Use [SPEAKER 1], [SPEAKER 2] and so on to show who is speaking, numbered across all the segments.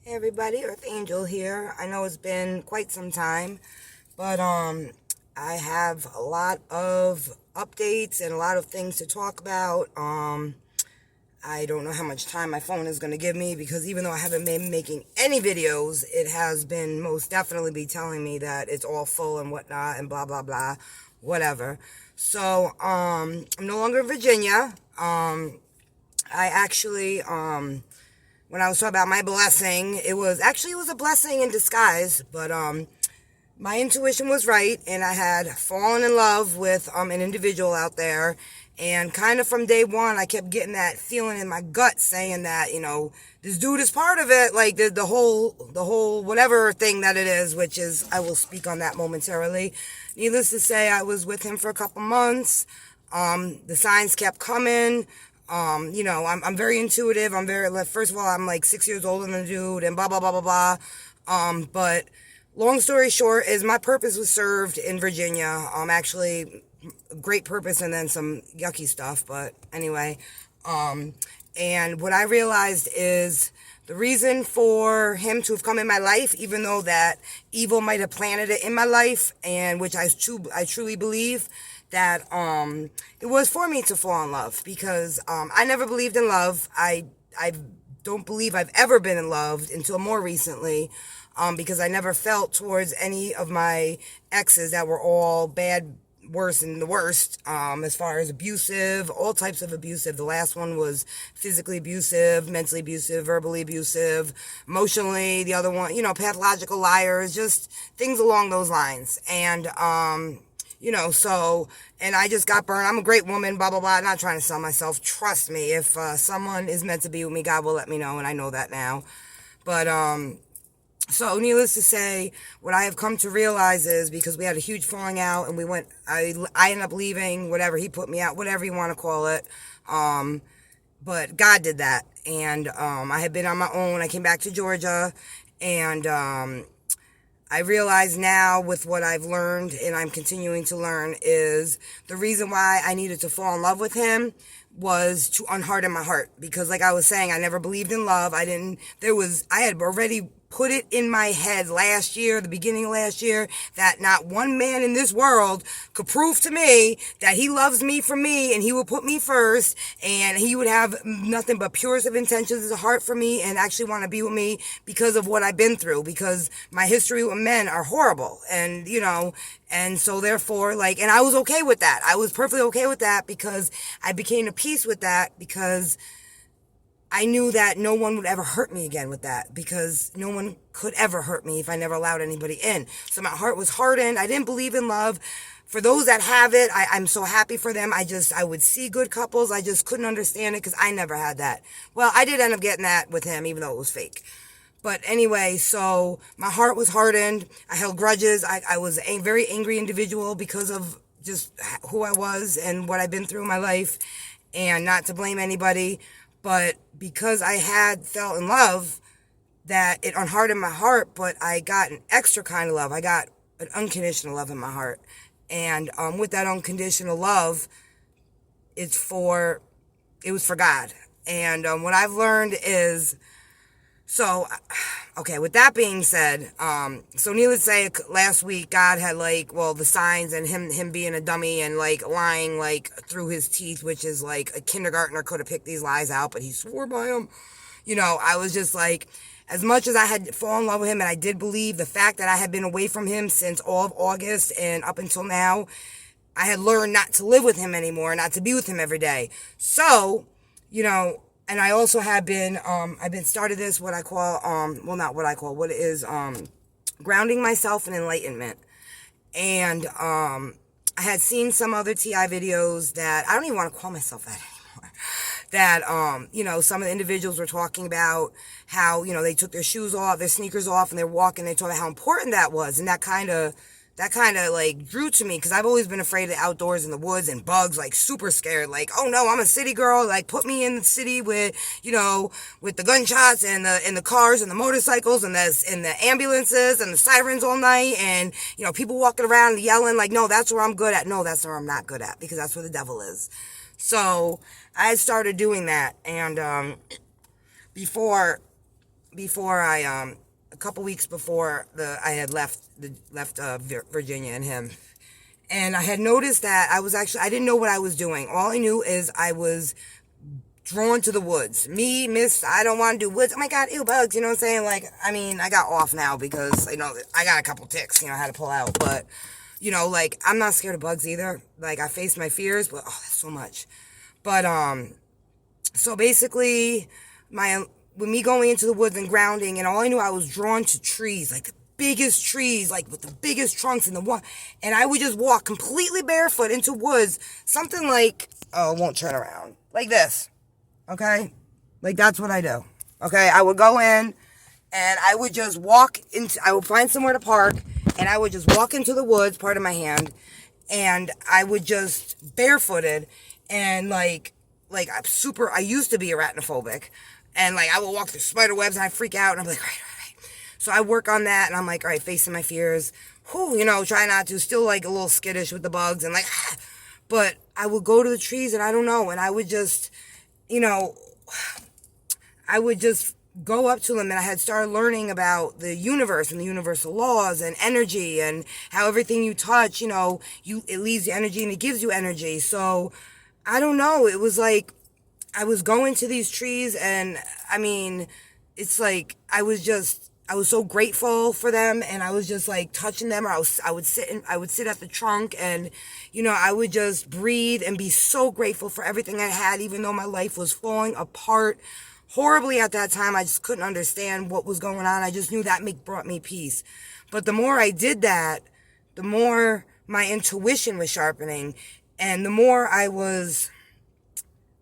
[SPEAKER 1] Hey everybody, Earth Angel here. I know it's been quite some time, but I have a lot of updates and a lot of things to talk about. I don't know how much time my phone is going to give me because even though I haven't been making any videos, it has been most definitely be telling me that it's all full and whatnot and blah blah blah, whatever. So I'm no longer in Virginia. I actually when I was talking about my blessing, it was a blessing in disguise, but my intuition was right, and I had fallen in love with an individual out there, and kind of from day one I kept getting that feeling in my gut saying that, this dude is part of it, like the whole whatever thing that it is, which is, I will speak on that momentarily. Needless to say, I was with him for a couple months. The signs kept coming. I'm very intuitive. First of all, I'm like 6 years older than the dude and blah, blah, blah, blah, blah. But long story short is my purpose was served in Virginia. Actually, great purpose and then some yucky stuff. But anyway, and what I realized is the reason for him to have come in my life, even though that evil might have planted it in my life, and which I truly believe, that it was for me to fall in love, because I never believed in love. I don't believe I've ever been in love until more recently, because I never felt towards any of my exes that were all bad, worse than the worst, as far as abusive, all types of abusive. The last one was physically abusive, mentally abusive, verbally abusive, emotionally. The other one, pathological liars, just things along those lines. And and I just got burned. I'm a great woman, blah, blah, blah. I'm not trying to sell myself. Trust me, if someone is meant to be with me, God will let me know, and I know that now. But, so needless to say, what I have come to realize is, because we had a huge falling out, and I ended up leaving, whatever, he put me out, whatever you want to call it. But God did that. And, I had been on my own. I came back to Georgia, and, I realize now, with what I've learned and I'm continuing to learn, is the reason why I needed to fall in love with him was to unharden my heart. Because like I was saying, I never believed in love. I had already put it in my head the beginning of last year, that not one man in this world could prove to me that he loves me for me, and he would put me first, and he would have nothing but purest of intentions in his heart for me, and actually want to be with me because of what I've been through, because my history with men are horrible. And and so therefore, and I was okay with that. I was perfectly okay with that, because I became at peace with that, because I knew that no one would ever hurt me again with that, because no one could ever hurt me if I never allowed anybody in. So my heart was hardened. I didn't believe in love. For those that have it, I'm so happy for them. I would see good couples. I just couldn't understand it, because I never had that. Well, I did end up getting that with him, even though it was fake. But anyway, so my heart was hardened. I held grudges. I was a very angry individual because of just who I was and what I've been through in my life, and not to blame anybody. But because I had felt in love, that it unhardened my heart, but I got an extra kind of love. I got an unconditional love in my heart. And with that unconditional love, it was for God. And what I've learned is, okay, with that being said, so needless to say, last week, God had the signs, and him being a dummy and lying through his teeth, which is a kindergartner could have picked these lies out, but he swore by them. I was just as much as I had fallen in love with him, and I did believe the fact that I had been away from him since all of August and up until now, I had learned not to live with him anymore, not to be with him every day. So, and I also have been, I've been started this, what I call, what it is, grounding myself in enlightenment. And, I had seen some other TI videos that I don't even want to call myself that anymore. That, some of the individuals were talking about how, they took their shoes off, their sneakers off, and they're walking, they told me how important that was. And that kind of drew to me, because I've always been afraid of the outdoors and the woods and bugs, super scared, oh no, I'm a city girl, put me in the city with the gunshots and the cars and the motorcycles and the ambulances and the sirens all night, and people walking around yelling, no, that's where I'm good at. No, that's where I'm not good at, because that's where the devil is. So I started doing that. And before before a couple weeks before I had left Virginia and him. And I had noticed that I didn't know what I was doing. All I knew is I was drawn to the woods. Me, miss, I don't want to do woods. Oh my God, ew, bugs, you know what I'm saying? Like, I mean, I got off now because, you know, I got a couple ticks, you know, I had to pull out. But, you know, like, I'm not scared of bugs either. Like, I face my fears, but, oh, that's so much. But, so basically, with me going into the woods and grounding, and all I knew, I was drawn to trees, like the biggest trees, like with the biggest trunks and I would just walk completely barefoot into woods, something like, oh, it won't turn around, like this, okay? Like, that's what I do, okay? I would go in, and I would just I would find somewhere to park, and I would just walk into the woods, part of my hand, and I would just barefooted, and I used to be arachnophobic, and like I would walk through spider webs and I'd freak out, and I'm like, right. So I work on that, and I'm like, all right, facing my fears, you know, try not to, still like a little skittish with the bugs, and like, but I would go to the trees, and I don't know, and I would just, you know, I would just go up to them, and I had started learning about the universe and the universal laws and energy and how everything you touch, you know, it leaves you energy and it gives you energy. So I don't know, it was like I was going to these trees, and I mean, it's like I was so grateful for them, and I was just like touching them, or I would sit at the trunk, and you know, I would just breathe and be so grateful for everything I had, even though my life was falling apart horribly at that time. I just couldn't understand what was going on. I just knew that brought me peace. But the more I did that, the more my intuition was sharpening, and the more I was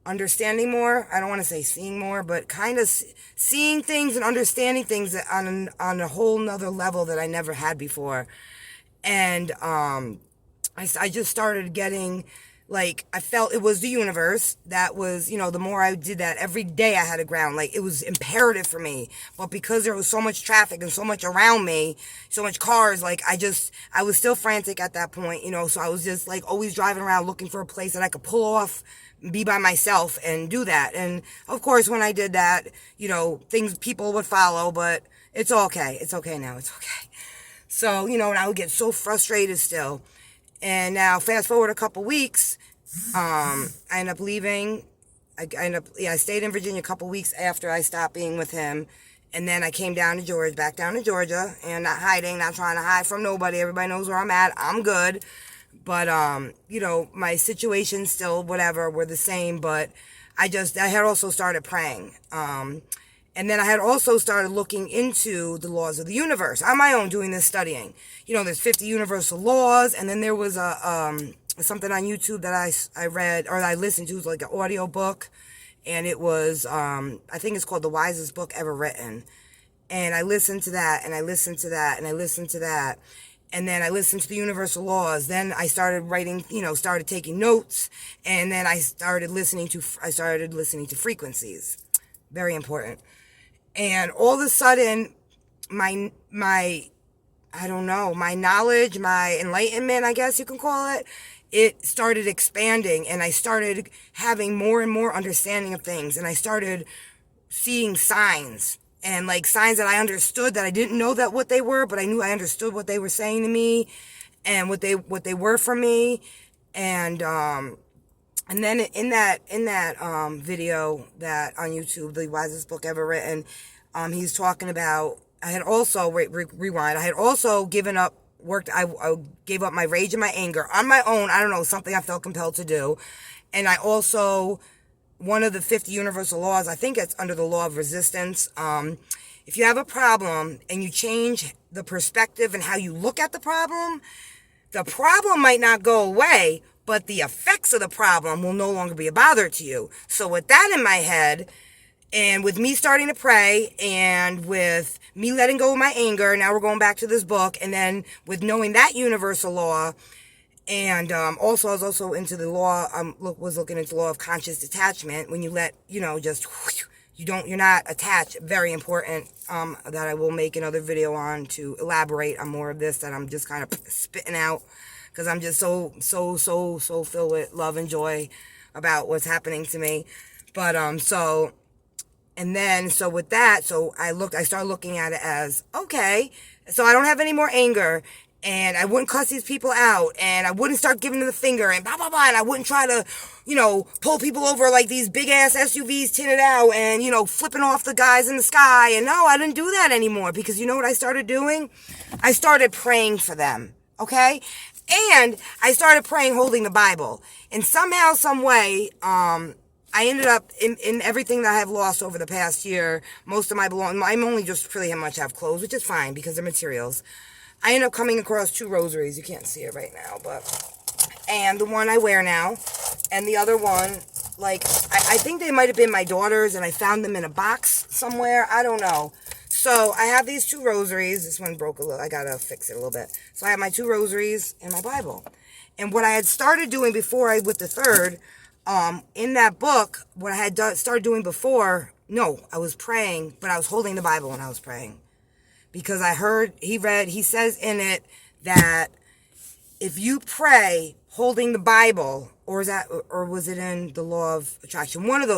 [SPEAKER 1] understanding more. I don't want to say seeing more, but kind of seeing things and understanding things on a whole nother level that I never had before. And I just started getting, like, I felt it was the universe that was, you know, the more I did that, every day I had to ground. Like, it was imperative for me. But because there was so much traffic and so much around me, so much cars, like, I was still frantic at that point, you know, so I was just, like, always driving around looking for a place that I could pull off, be by myself and do that. And of course, when I did that, you know, people would follow, but it's okay. It's okay now. It's okay. So, you know, and I would get so frustrated still. And now fast forward a couple weeks, I end up leaving. I stayed in Virginia a couple weeks after I stopped being with him. And then I came back down to Georgia, and not hiding, not trying to hide from nobody. Everybody knows where I'm at. I'm good. But, you know, my situation still, whatever, were the same, but I had also started praying. And then I had also started looking into the laws of the universe on my own, doing this studying. You know, there's 50 universal laws, and then there was something on YouTube that I read, or I listened to. It was like an audio book, and it was, I think it's called The Wisest Book Ever Written. And I listened to that, and I listened to that, and I listened to that. And then I listened to the universal laws. Then I started writing, you know, started taking notes. And then I started listening to frequencies. Very important. And all of a sudden, my I don't know, my knowledge, my enlightenment, I guess you can call it started expanding. And I started having more and more understanding of things. And I started seeing signs. And like signs that I understood that I didn't know that what they were, but I knew I understood what they were saying to me and what they were for me. And then in that video that on YouTube, The Wisest Book Ever Written, he's talking about, I had also, rewind, I had also given up, I gave up my rage and my anger on my own. I don't know, something I felt compelled to do. And I also, one of the 50 universal laws, I think it's under the law of resistance. If you have a problem and you change the perspective and how you look at the problem might not go away, but the effects of the problem will no longer be a bother to you. So with that in my head, and with me starting to pray, and with me letting go of my anger, now we're going back to this book, and then with knowing that universal law, and also I was also into the law, was looking into the law of conscious detachment, when you let, you know, just, you're not attached, very important, that I will make another video on to elaborate on more of this, that I'm just kind of spitting out, because I'm just so filled with love and joy about what's happening to me. But, so, And then, so with that, I started looking at it as, okay, so I don't have any more anger, and I wouldn't cuss these people out, and I wouldn't start giving them the finger, and blah, blah, blah, and I wouldn't try to, pull people over like these big-ass SUVs tinted out, and, flipping off the guys in the sky, and no, I didn't do that anymore, because you know what I started doing? I started praying for them, okay? And I started praying holding the Bible. And somehow, some way, I ended up in everything that I have lost over the past year. Most of my belongings, I'm only just pretty much have clothes, which is fine because they're materials. I ended up coming across 2 rosaries. You can't see it right now, and the one I wear now, and the other one, like, I think they might have been my daughter's, and I found them in a box somewhere. I don't know. So I have these 2 rosaries. This one broke a little. I gotta fix it a little bit. So I have my 2 rosaries and my Bible. And what I had started doing before with the third, in that book, what I had started doing before, no, I was praying, but I was holding the Bible when I was praying. Because I heard, he says in it that if you pray holding the Bible, or was it in the law of attraction? One of those.